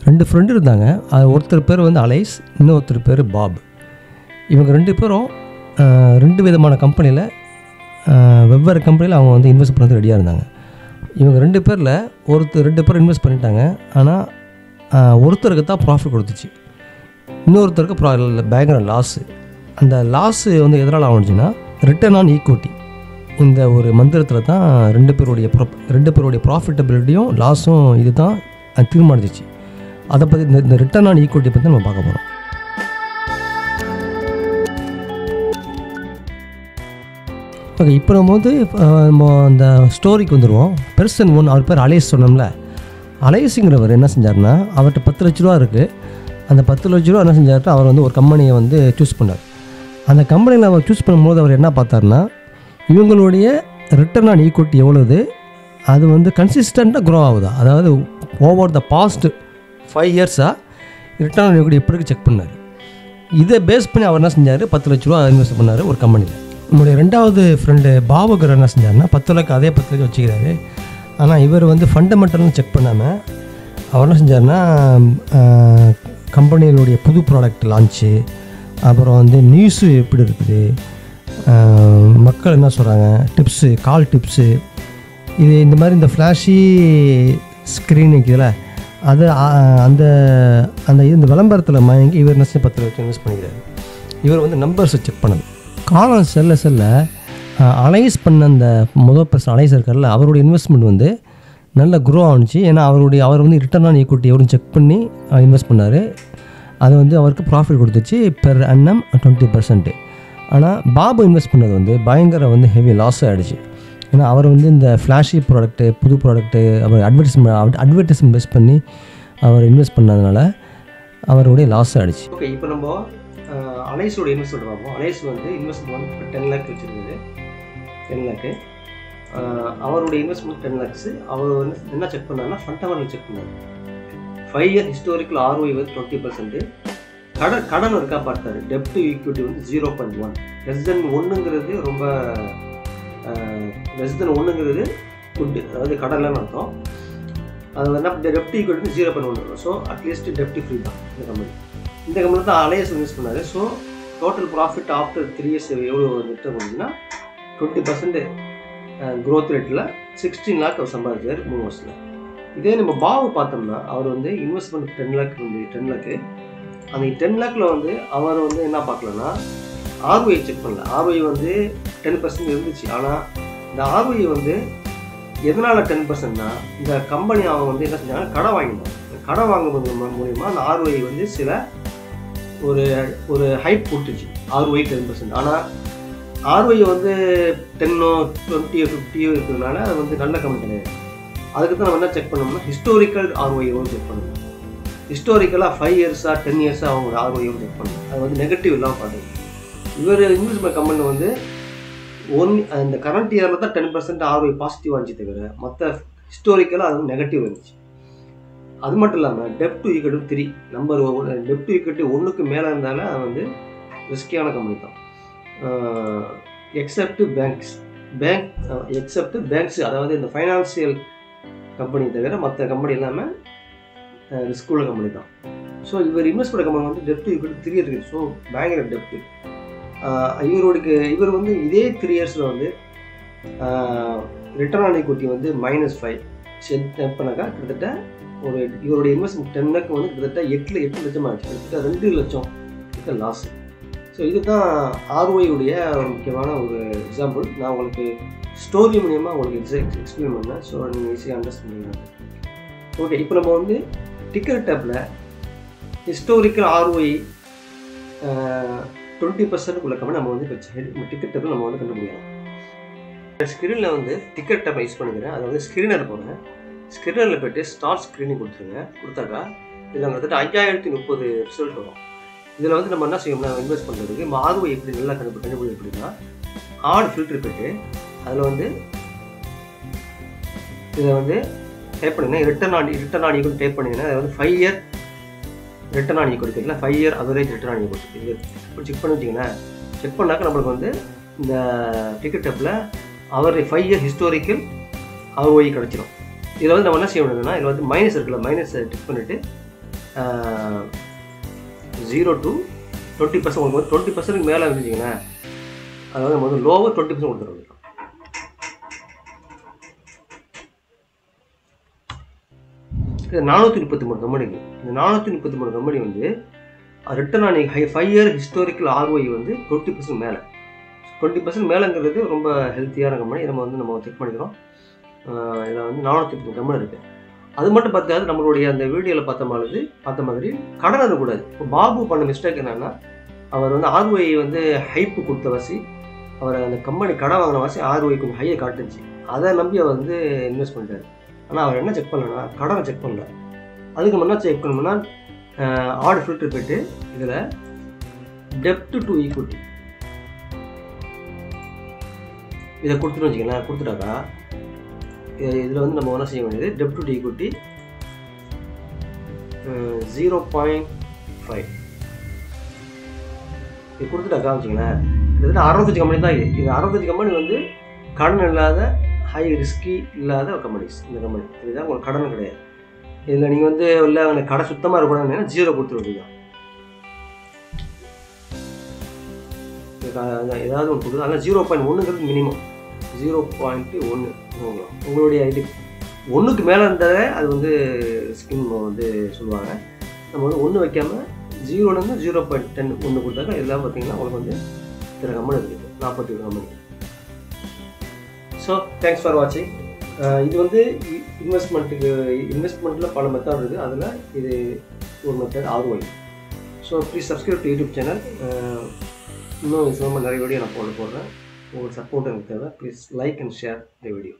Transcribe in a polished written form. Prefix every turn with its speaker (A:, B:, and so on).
A: 2 friend இருந்தாங்க. அது ஒருத்தர் பேர் வந்து அலைஸ், இன்னொருத்தர் பேர் பாப். இவங்க 2 பேரும் 2 விதமான கம்பெனியில் வெவ்வேறு கம்பெனியில் அவங்க வந்து இன்வெஸ்ட் பண்ணுறது ரெடியாக இருந்தாங்க. இவங்க 2 பேரில் 2 பேர் இன்வெஸ்ட் பண்ணிட்டாங்க. ஆனால் ஒருத்தருக்கு தான் ப்ராஃபிட் கொடுத்துச்சு, இன்னொருத்தருக்கு பயங்கர லாஸு. அந்த லாஸு வந்து எதனால் ஆகிடுச்சுன்னா ரிட்டர்ன் ஆன் ஈக்விட்டி. இந்த ஒரு மந்திரத்தில் தான் 2 பேருடைய ப்ராஃபிட்டபிலிட்டியும் லாஸும் இது தான் தீர்மானிச்சிச்சு. அதை பற்றி இந்த ரிட்டர்ன் ஆன் ஈக்விட்டி பற்றி நம்ம பார்க்க போகிறோம். ஓகே, இப்போ நம்ம வந்து அந்த ஸ்டோரிக்கு வந்துடுவோம். பெர்சன் 1, அவர் பேர் அலைஸ் சொன்னோம்ல. அலைஸுங்கிறவர் என்ன செஞ்சார்னா, அவர்கிட்ட 10 லட்ச ரூபா இருக்குது. அந்த 10 லட்ச ரூபா என்ன செஞ்சார்ட்டு அவர் வந்து ஒரு கம்பெனியை வந்து சூஸ் பண்ணார். அந்த கம்பெனியில் அவர் சூஸ் பண்ணும்போது அவர் என்ன பார்த்தாருன்னா, இவங்களுடைய ரிட்டர்ன் ஆன் ஈக்விட்டி எவ்வளோது, அது வந்து கன்சிஸ்டண்ட்டாக க்ரோ ஆகுதா, அதாவது ஓவர் த பாஸ்ட் 5 இயர்ஸாக ரிட்டர்ன் ஆன் ஈக்விட்டி எப்படி செக் பண்ணார். இதை பேஸ் பண்ணி அவர் என்ன செஞ்சார், 10 லட்ச ரூபா இன்வெஸ்ட் பண்ணார் ஒரு கம்பெனியில். நம்முடைய 2வது ஃப்ரெண்டு பாபுகர் என்ன செஞ்சார்னா, 10 லட்சம் அதே 10 லட்சம் வச்சுக்கிறாரு. ஆனால் இவர் வந்து ஃபண்டமெண்டல்னு செக் பண்ணாமல் அவர் என்ன செஞ்சார்னா, கம்பெனிகளுடைய புது ப்ராடக்ட் லான்ச்சு, அப்புறம் வந்து நியூஸு எப்படி இருக்குது, மக்கள் என்ன சொல்கிறாங்க, டிப்ஸு, கால் டிப்ஸு, இந்த மாதிரி இந்த ஃப்ளாஷி ஸ்க்ரீன் இருக்குதுல்ல, அது இந்த விளம்பரத்தில் மயங்கி இவர் என்ன 10 லட்சம் இன்வெஸ்ட் பண்ணிக்கிறாரு. இவர் வந்து நம்பர்ஸை செக் பண்ணது. காலம் செல்ல அலைஸ் பண்ண அந்த முதல் பர்சன் அலைஸ் இருக்கார்ல, அவருடைய இன்வெஸ்ட்மெண்ட் வந்து நல்ல க்ரோ ஆணுச்சு. ஏன்னா அவர் வந்து ரிட்டர்ன் ஆன் ஈக்விட்டி எவரும் செக் பண்ணி இன்வெஸ்ட் பண்ணார். அது வந்து அவருக்கு ப்ராஃபிட் கொடுத்துச்சு பெர் annum 20%. ஆனால் பாபு இன்வெஸ்ட் பண்ணது வந்து பயங்கர வந்து ஹெவி லாஸ் ஆகிடுச்சு. ஏன்னா அவர் வந்து இந்த ஃப்ளாஷி ப்ராடக்ட்டு, புது ப்ராடக்ட்டு, அவர் அட்வர்டைஸ்மெண்ட் பேஸ் பண்ணி அவர் இன்வெஸ்ட் பண்ணதுனால அவருடைய லாஸ் ஆகிடுச்சு. ஓகே, இப்போ நம்ம அலைஸோட இன்வெஸ்ட்மெண்ட் பார்ப்போம். அலைஸ் வந்து இன்வெஸ்ட்மெண்ட் வந்து 10 லேக் வச்சுருந்தது. 10 லேக்கு அவருடைய இன்வெஸ்ட்மெண்ட் 10 லேக்ஸு. அவர் வந்து என்ன செக் பண்ணார்னா, ஃபண்டமெண்டல் செக் பண்ணார். 5 இயர் ஹிஸ்டாரிக்கல் ROI வந்து 20%. கடன் இருக்கா பார்த்தாரு. டெப்ட் டு ஈக்விட்டி வந்து 0.1. லெஸ் தென் 1ங்கிறது ரொம்ப குட், அதாவது கடன்லாம் அர்த்தம். அது என்ன டெப்ட் ஈக்விட்டி வந்து 0.1 இருக்கும். ஸோ அட்லீஸ்ட் டெப்ட் ஃப்ரீ தான் இந்த கம்பெனி தான் அலையஸ் இன்வெஸ்ட் பண்ணார். So total profit after 3 years எவ்வளோ ரிட்டர்ன் பண்ணுன்னா 20% க்ரோத் ரேட்டில் 16 லேக் அவர் சம்பாதிச்சார் 3 வருஷத்தில். இதே நம்ம பாபு பார்த்தோம்னா, அவர் வந்து இன்வெஸ்ட்மெண்ட் 10 லேக் வந்து 10 லேக்கு. அந்த 10 லேக்கில் வந்து அவர் வந்து என்ன பார்க்கலன்னா, ROI செக் பண்ணல. ROI வந்து 10% இருந்துச்சு. ஆனால் இந்த ROI வந்து எதனால் 10%னா, இந்த கம்பெனி அவங்க வந்து என்ன செஞ்சாங்க, கடன் வாங்கிட்டாங்க. கடன் வாங்குவது மூலிமா அந்த ROI வந்து சில ஒரு ஹைப் கொடுத்துச்சு. ROI 10%. ஆனால் ROI வந்து 10, 20, 50 இருக்கிறதுனால அது வந்து நல்ல கம்பெனி கிடையாது. அதுக்கு தான் நம்ம என்ன செக் பண்ணோம்னா, ஹிஸ்டாரிக்கல் ROI செக் பண்ணணும். ஹிஸ்டாரிக்கலாக 5 இயர்ஸாக 10 இயர்ஸாக அவங்களோட ROI செக் பண்ணணும். அது வந்து நெகட்டிவ் இல்லாமல் பார்த்துங்க. இவர் இன்வெஸ்ட்மெண்ட் கம்பெனி வந்து இந்த கரண்ட் இயரில் தான் 10% ROI பாசிட்டிவ் ஆச்சு தவிர மற்ற ஹிஸ்டாரிக்கலாக அது வந்து நெகட்டிவ் இருந்துச்சு. அது மட்டும் இல்லாமல் டெப்ட் டு ஈக்விட்டி 3 நம்பர் டெப்ட் டு ஈக்விட்டி 1க்கு மேலே இருந்தாலும் அது வந்து ரிஸ்கியான கம்பெனி தான். எக்ஸப்ட் பேங்க்ஸ், அதாவது இந்த ஃபைனான்சியல் கம்பெனி தவிர மற்ற கம்பெனி இல்லாமல் ரிஸ்க் உள்ள கம்பெனி தான். ஸோ இவர் இன்வெஸ்ட் பண்ண கம்பெனி வந்து டெப்ட் ஈக்விட்டி 3 இருக்குது. ஸோ பயங்கர டெப்ட்டு. இவர் வந்து இதே 3 இயர்ஸில் வந்து ரிட்டர்ன் ஆன் ஈக்விட்டி வந்து -5 செட் பண்ணாக்கா கிட்டத்தட்ட இவருடைய இன்வெஸ்ட்மெண்ட் 10 லேக் வந்து கிட்டத்தட்ட 8 லட்சம் ஆச்சு. கிட்டத்தட்ட 2 லட்சம் கிட்ட லாஸ். ஸோ இதுதான் ROI உடைய ஒரு முக்கியமான ஒரு எக்ஸாம்பிள். நான் உங்களுக்கு ஸ்டோரி மூலியமாக உங்களுக்கு எக்ஸ்பிளைன் பண்ணேன். ஸோ நீங்கள் ஈஸியாக அண்டர்ஸ்டாண்ட் பண்ணுவீங்க. ஓகே, இப்போ நம்ம வந்து டிக்கெட் டேப்பில் ஹிஸ்டாரிக்கல் ROI 20% உள்ள கம்பெனி நம்ம வந்து டிக்கெட் டேப்பில் நம்ம வந்து கண்டுபிடிக்கலாம். ஸ்க்ரீனில் வந்து டிக்கெட் டேப்பை யூஸ் பண்ணிக்கிறேன். அதாவது ஸ்க்ரீனர் போகிறேன். ஸ்க்ரீனரில் போய்ட்டு ஸ்டார்ட் ஸ்க்ரீனிங் கொடுத்தாக்கா இதில் கிட்டத்தட்ட 5030 ரிசல்ட் வரும். இதில் வந்து நம்ம என்ன செய்யணும்னா, இன்வெஸ்ட் பண்ணுறதுக்கு ROI எப்படி நல்லா கண்டுபிடி எப்படின்னா, ஆட் ஃபில்டர் போய்ட்டு அதில் வந்து இதை வந்து டைப் பண்ணிங்கன்னா ரிட்டர்ன் ஆன் ஈக்விட்டி டைப் பண்ணிங்கன்னா அது வந்து 5 இயர் ரிட்டர்ன் ஆன் ஈக்விட்டி இல்லை 5 year average return on equity இது இப்போ செக் பண்ணி வச்சிங்கன்னா செக் பண்ணாக்க நம்மளுக்கு வந்து இந்த டிக்கெட் டேப்பில் அவர் 5 இயர் ஹிஸ்டாரிக்கல் ROI கிடச்சிடும். இதில் வந்து நம்ம என்ன செய்ய வேண்டியதுன்னா, இதில் வந்து மைனஸ் இருக்குல்ல, மைனஸை டிக் பண்ணிவிட்டு 0 to 20%. உங்களுக்கு வந்து 20% மேலே இருந்துச்சிங்கன்னா அது வந்து நம்ம வந்து லோவர் 20% கொடுத்துருவோம். இது 433 கம்பெனிக்கு. இந்த 433 கம்பெனி வந்து return on 5 year historical ROI வந்து 20% மேலே. 20% மேலேங்கிறது ரொம்ப ஹெல்த்தியான கம்பெனி. நம்ம வந்து நம்ம செக் பண்ணிக்கிறோம். இதில் வந்து 433 கம்பெனி இருக்குது. அது மட்டும் பார்த்தாது நம்மளுடைய அந்த வீடியோவில் பார்த்த மாதிரி கடன் இருக்கக்கூடாது. இப்போ பாபு பண்ண மிஸ்டேக் என்னென்னா, அவர் வந்து ROI வந்து ஹைப்பு கொடுத்த வாசி, அவர் அந்த கம்பெனி கடன் வாங்கின வாசி ROI கொஞ்சம் ஹையை காட்டுச்சு. அதை நம்பி அவர் வந்து இன்வெஸ்ட் பண்ணிட்டார். ஆனால் அவர் என்ன செக் பண்ணலன்னா கடனை செக் பண்ணல. அதுக்கு முன்னா செக் பண்ணணும்னா ஆடு ஃபில்டர் போய்ட்டு இதில் டெப்ட் டு ஈக்விட்டி இதை கொடுத்துட்டு வச்சுக்கலாம். கொடுத்துட்டாக்கா இதில் வந்து நம்ம என்ன செய்ய வேண்டியது, டெப்ட் டு ஈக்விட்டி 0.5 இது கொடுத்துட்டாக்கா வச்சுங்களேன். கிட்டத்தட்ட 65 கம்பெனி தான் இது. 65 கம்பெனி வந்து கடன் இல்லாத ஹை ரிஸ்கி இல்லாத கம்பெனிஸ். இந்த கம்பெனி இதுதான் உங்களுக்கு கடன் கிடையாது. இதில் நீங்கள் வந்து இல்லை உங்களுக்கு கடை சுத்தமாக இருக்கக்கூடாதுன்னா 0 கொடுத்துருவது தான். ஏதாவது ஒன்று கொடுக்குது. அதனால் 0.1ங்கிறது மினிமம். 0.1 உங்களுடைய இது 1க்கு மேலே இருந்தாலே அது வந்து ரிஸ்கின்னு வந்து சொல்லுவாங்க. நம்ம வந்து 1 வைக்காமல் 0லேருந்து 0.10 1 கொடுத்தாக்கா இதெல்லாம் பார்த்தீங்கன்னா உங்களுக்கு வந்து இத்தனை கம்பெனி இருக்குது, 41 கம்பெனி. ஸோ தேங்க்ஸ் ஃபார் வாட்சிங். இது வந்து இன்வெஸ்ட்மெண்ட்டில் பல மெத்தட் இருக்குது. அதில் இது ஒரு method ROI. So please subscribe to YouTube channel. இன்னும் இது சம்பந்தமாக நிறைய வீடியோ நான் போடுறேன். உங்கள் சப்போர்ட் எனக்கு தேவை. Please like and share the video.